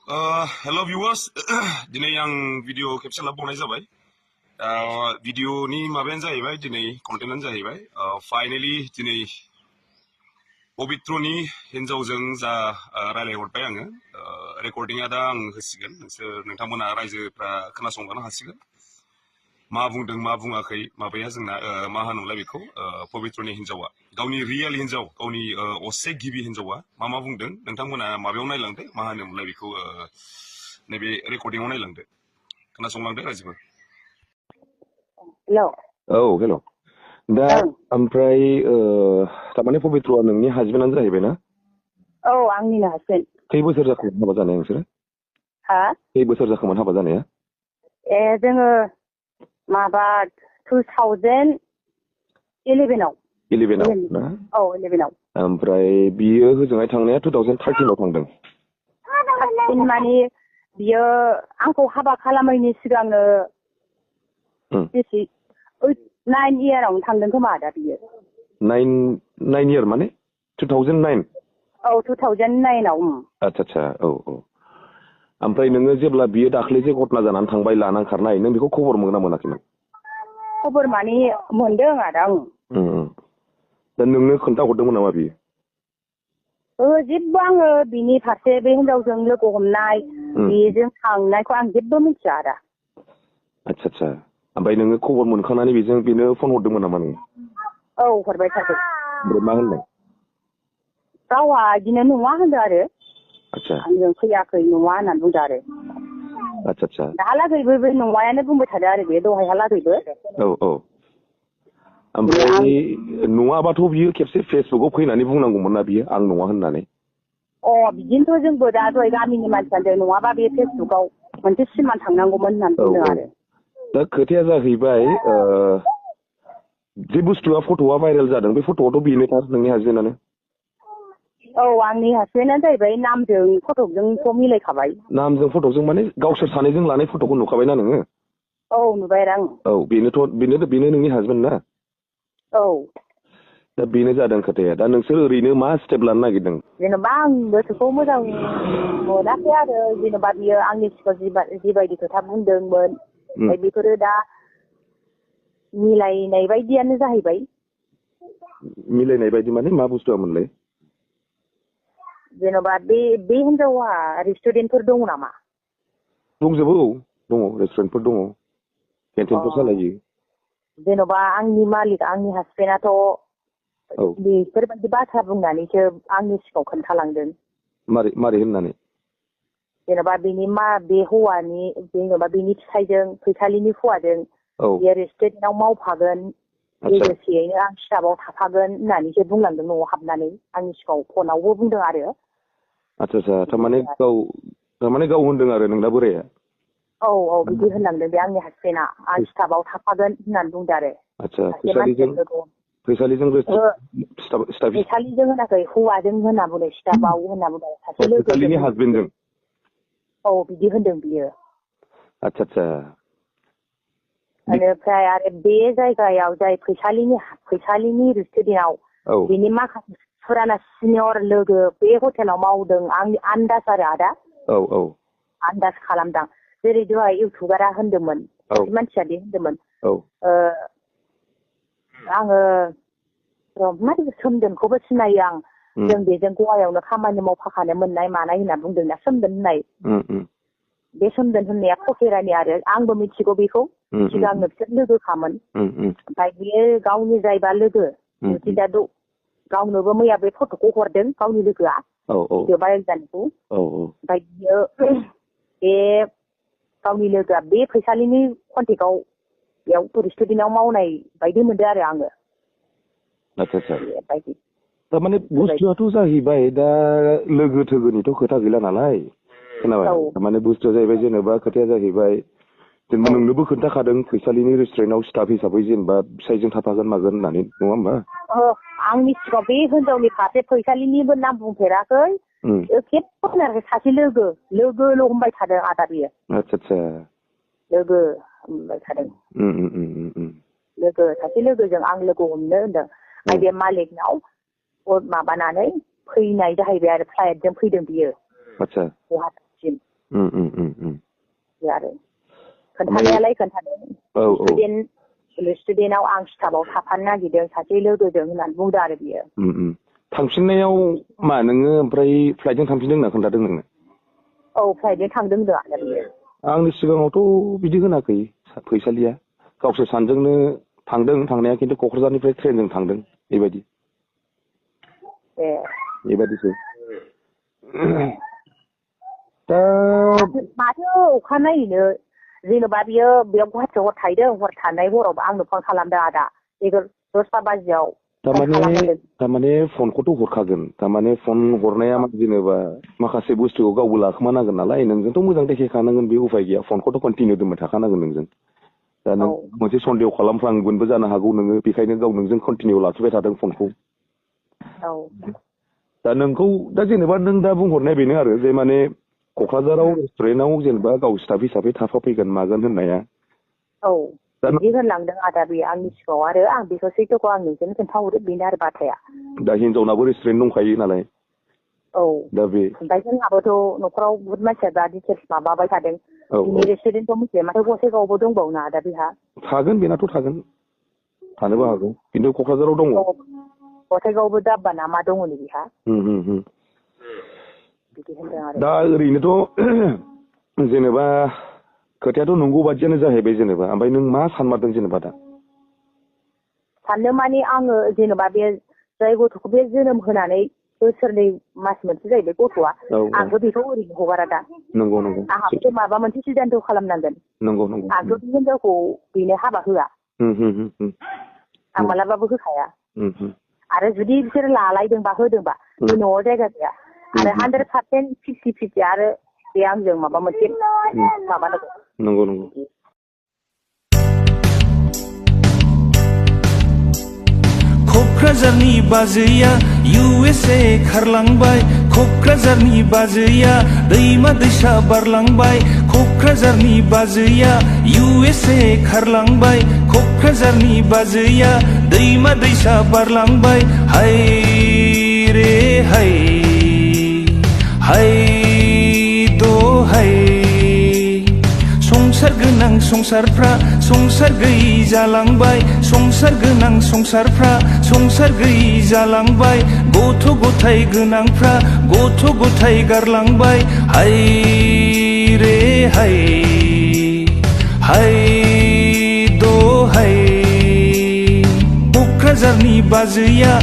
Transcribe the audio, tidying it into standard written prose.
Hello viewers, दिनै आं video खेबसे लाबोनाय जाबाय। भिडिअनि माबायानो जाहैबाय दिनै कन्टेन्टआनो जाहैबाय फाइनाली दिनै पबित्रनि हिन्जावजों जा रायलायहरबाय आङो रेकर्डिंआ दा आं होसिगोन नोंथांमोना रायजोफ्रा खोनासंनो हासिगोन मा बुंदों मा बुङाखै माबाया जोंना मा होनोमोनलाय बेखौ पबित्रनि हिन्जावा गावनि रियेल हिन्जाव गावनि असे गिबि हिन्जावा मा बुंदों नोंथांमोना माबायाव नायलांदो मा होनोमोनलाय बेखौ नैबे रेकर्डिंआव नायलांदो खोनासंलांदो रायजोफोर। हेलौ हेलौ दा ओमफ्राय तारमाने पबित्रआ नोंनि हासबेन्डआनो जाहैबाय ना? औ आंनिनो हासबेन्ड। खै बोसोर जाखोमोन हाबा जानाया नोंसोरो? हा? खै बोसोर जाखोमोन हाबा जानाया? जोङो माबा 2011आव। 11आव ना? औ 11आव। ओमफ्राय बियो होजोंहाय थांनाया 2013आव थांदों। माने बियो आंखौ हाबा खालामैनि सिगांनो 9 इयारावनो थांदों खोमा दा बियो। 9 इयार माने 2009? औ 2009आव। आच्छा औ। ओमफ्राय नोङो जेब्ला बियो दाख्लै जे घटना जानानै थांबाय लानां खारनाय नों बेखौ खबर मोनगोना मोनाखैमोन? खबर माने मोनदों आदा आं। दा नोंनो खोन्थाहरदोंमोन नामा बियो? जेबो आङो बिनि फारसे बे हिनजावजों लोगो हमनाय बेजों थांनायखौ आं जेबो मिथिया आदा। आच्छा ओमफ्राय नोङो खबर मोनखांनानै बेनो फन हरदोंमोन नामा नोङो? औ हरबाय थादों। ओमफ्राय मा होननाय? गावहा बिदिनो नङा होनदों आरो। आच्छा। आंजों फैयाखै नङा होननानै बुंदों आरो। आच्छा। दाहालागैबो बे नङायानो बुंबाय थादों आरो बे दहायहालागैबो। औ। ओमफ्राय नङाबाथ' बियो खेबसे फेसबुकआव फैनानै बुंनांगौमोन ना बियो आं नङा होननानै। बिदिनोथ' जोंबो दा दहाय गामिनि मानसियानो नङाबा बे फेसबुकआव मोनसे सिमान थांनांगौमोन होननानै बुंदों आरो। दा खोथाया जाहैबाय जे बुस्थुआ फट'आ भाइरेल जादों बे फट'आथ' बेनोथार नोंनि हासबेन्डआनो। औ आंनि हासबेन्डआनो जाहैबाय नामजों फटकजोंथ' मिलायखाबाय। नामजों फट'जों माने गावसोर सानैजों लानाय फट'खौ नुखाबायना नोङो? औ नुबाय आं। औ बेनो नोंनि हासबेन्ड ना? औ। दा बेनो जादों खोथाया। दा नोंसोर ओरैनो मा स्टेप लानो नागिरदों? जेनेबा आं गोसोखौ मोजां मोनाखै आरो जेनेबा बियो आंनि सिगाङाव जिबायदि खोथा बुंदोंमोन बेफोरो दा मिलायनाय बायदियानो जाहैबाय। मिलायनाय बायदि माने मा बुस्थुआमोनलाय? जेन'बा बे हिनजावा रेस्टुरेन्टफोर दङ नामा? दंजोबो औ दङ रेस्टुरेन्टफोर दङ केन्टिनफोर सालायो। जेन'बा आंनि मालिक आंनि हासबेन्डआथ' बेफोरबायदि बाथ्रा बुंनानैसो आंनि सिगाङाव खोन्थालांदों। मारै होननानै? जेन'बा बे हौवानि जेन'बा बेनि फिसायजों फैसालिनि हौवाजों बे रेस्टुरेन्टआव मावफागोन लोगोसेयैनो आं स्टाफआव थाफागोन होननानैसो बुंलांदों न'आव हाबनानै आंनि सिगाङाव फनावबो बुंदों आरो। आच्छा थारमाने गाव होनदों आरो नोंना बोराया? औ बिदि होनलांदों बे आंनि हासबेन्डआ आं स्टाफआव थाफागोन होननानै बुंदों आरो। आच्छा फैसालिजों होनाखै हौवाजों होनना बुंदों स्टाफआव होनना बुंदों सासे लोगोजों हासबेन्डजों। औ बिदि होनदों बियो। आच्छा। बेनिफ्राय आरो बे जायगायाव जाय फैसालिनि रेस्टुरेन्टआव बिनि माखासे फुराना सिनियर लोगो बे हटेलाव मावदों आंनि आन्दाज आरो आदा। औ। आन्दाज खालामदां जेरै दहाय इउटुबारा होनदोंमोन सासे मानसिया दे होनदोंमोन आङो सोमदोनखौबो सिनायो आं जों बेजों गवायावनो खामानि मावफाखानो मोननाय मानाय होनना बुंदोंना सोमदोन होननाय। बे सोमदोन होननाया फकेरानि आरो आंबो मिथिगौ बेखौ सिगांनो बिसोर लोगोखामोन। ओमफ्राय बेयो गावनि जायबा लोगो दा गावनोबो मैया बे फट'खौ हरदों गावनि लोगोआ भिडिअ भाइरेल जानायखौ। ओमफ्राय बियो बे गावनि लोगोआ बे फैसालिनि कन्टेक्टआव बेयाव रेस्टुरेन्टआव मावनाय बायदि मोनदों आरो आङो। आच्छा थारमाने बुस्थुआथ' जाहैबाय दा लोगो थोगोनिथ' खोथा गैला नालाय खोनाबाय थारमाने बुस्थुआ जाहैबाय जेनेबा खोथाया जाहैबाय जेनेबा नोंनोबो खोन्थाखादों फैसालिनि रेस्टुरेन्टआव स्टाफ हिसाबै जेनेबा फिसायजों थाफागोन मागोन होननानै नङा होमबा? आंनि सिगाङाव बे हिनजावनि फारसे फैसालिनिबो नाम बुंफेराखै खेबसे होनाखै सासे लोगोल' होनबाय थादों आदा बियो। आच्छा लोगो होनबाय थादों। लोगो सासे लोगोजों आं लोगो हमनो होनदों। ओमफ्राय बे मालिकनाव माबानानै फैनाय जाहैबाय आरो फ्लाइटजों फैदों बियो गुवाहाटिसिम। खोन्थानायालाय खोन्थादों स्टुडेन्टआव आं स्टाफआव थाफानो नागिरदों सासे लोगोजों होननानै बुंदों आरो बियो। थांफिननायाव मा नोङो ओमफ्राय फ्लाइटजों थांफिनदों होनना खोन्थादों नोंनो? औ फ्लाइटजों थांदों होनदों आरो बियो। आंनि सिगाङावथ' बिदि होनाखै फैसालिया, गावसोर सानजोंनो थांदों थांनाया, खिन्थु क'क्राझारनिफ्राय ट्रेनजों थांदों बेबायदि। बेबायदिसो। दा माथो अखानायैनो जेन'बा बियो बेयाव गुवाहाटियाव हर थाहैदों, हर थानाय हरावबो आंनो फन खालामदों आदा 10ता बाजियाव। थारमाने फनखौथ' हरखागोन, थारमाने फन हरनाया जेनेबा माखासे बुस्थुखौ गावबो लाखोमानांगोन नालाय, नोंजोंथ' मोजां देखायखानांगोन, बे उफाय गैया, फनखौथ' कन्टिनिउ दोनबाय थाखानांगोन नोंजों। दा नों मोनसे सन्देह खालामफ्लांगोनबो जानो हागौ नोङो, बेखायनो गाव नोंजों कन्टिनिउ लाखिबाय थादों फनखौ। दा नोंखौ दा जेनेबा नों दा बुंहरनाय बेनो आरो जे माने क'क्राझाराव रेस्टुरेन्टआव जेनेबा गाव स्टाफ हिसाबै थाफाफैगोन मागोन होननाया। बिदि होनलांदों आदा बे आंनि सिगाङाव, आरो आं बेखौ सैथोखौ आं नोंजोंनो खोन्थाहरो, बेनो आरो बाथ्राया। दा हिनजावनाबो रेस्टुरेन्ट दंखायो नालाय। दा बे ओमफ्राय जोंहाबोथ' न'खराव बुहुत मानसिया दा डिटेल्स माबाबाय थादों। बिनि रेस्टुरेन्टखौ मिथिया, माथो गसाइगावआवबो दंबावो ना आदा बेहा? थागोन, बेनाथ' थागोन, थानोबो हागौ, खिन्थु क'क्राझाराव दङ। गसाइगावआवबो दाब्बा ना मा दङ नै बेहा। बिदि होनदों आरो। दा ओरैनोथ' जेनेबा खोथायाथ' नंगौ बादियानो जाहैबाय जेनेबा, ओमफ्राय नों मा सानमारदों जेनेबा दा? साननो माने आङो जेनेबा बे जाय गथ'खौ बे जोनोम होनानै बोसोरनै मास मोनसे जाहैबाय गथ'आ, आंथ' बेखौ ओरैनो हगारा दा। नंगौ। आंहाबोथ' माबा मोनसे सिदान्थ' खालामनांगोन। नंगौ। आंथ' बे हिनजावखौ बेनो हाबा होआ। आं मालाबाबो होखाया। आरो जुदि बिसोर लालायदोंबा होदोंबा बे न'आव जायगा गैया। आरो 100% 50-50 आरो बे आंजों माबा मोनसे माबानांगौ। नंगौ। क'क्राझारनि बाजैया USA खारलांबाय, क'क्राझारनि बाजैया दैमा दैसा बारलांबाय, क'क्राझारनि बाजैया USA खारलांबाय, क'क्राझारनि बाजैया दैमा दैसा बारलांबाय। हाय रे हाय, हाय दहाय, संसार गोनां संसारफ्रा संसार गैयि जालांबाय, संसार गोनां संसारफ्रा संसार गैयि जालांबाय, गथ' गथाय गोनांफ्रा गथ' गथाय गारलांबाय। हाय रे हाय, हाय दहाय, क'क्राझारनि बाजैया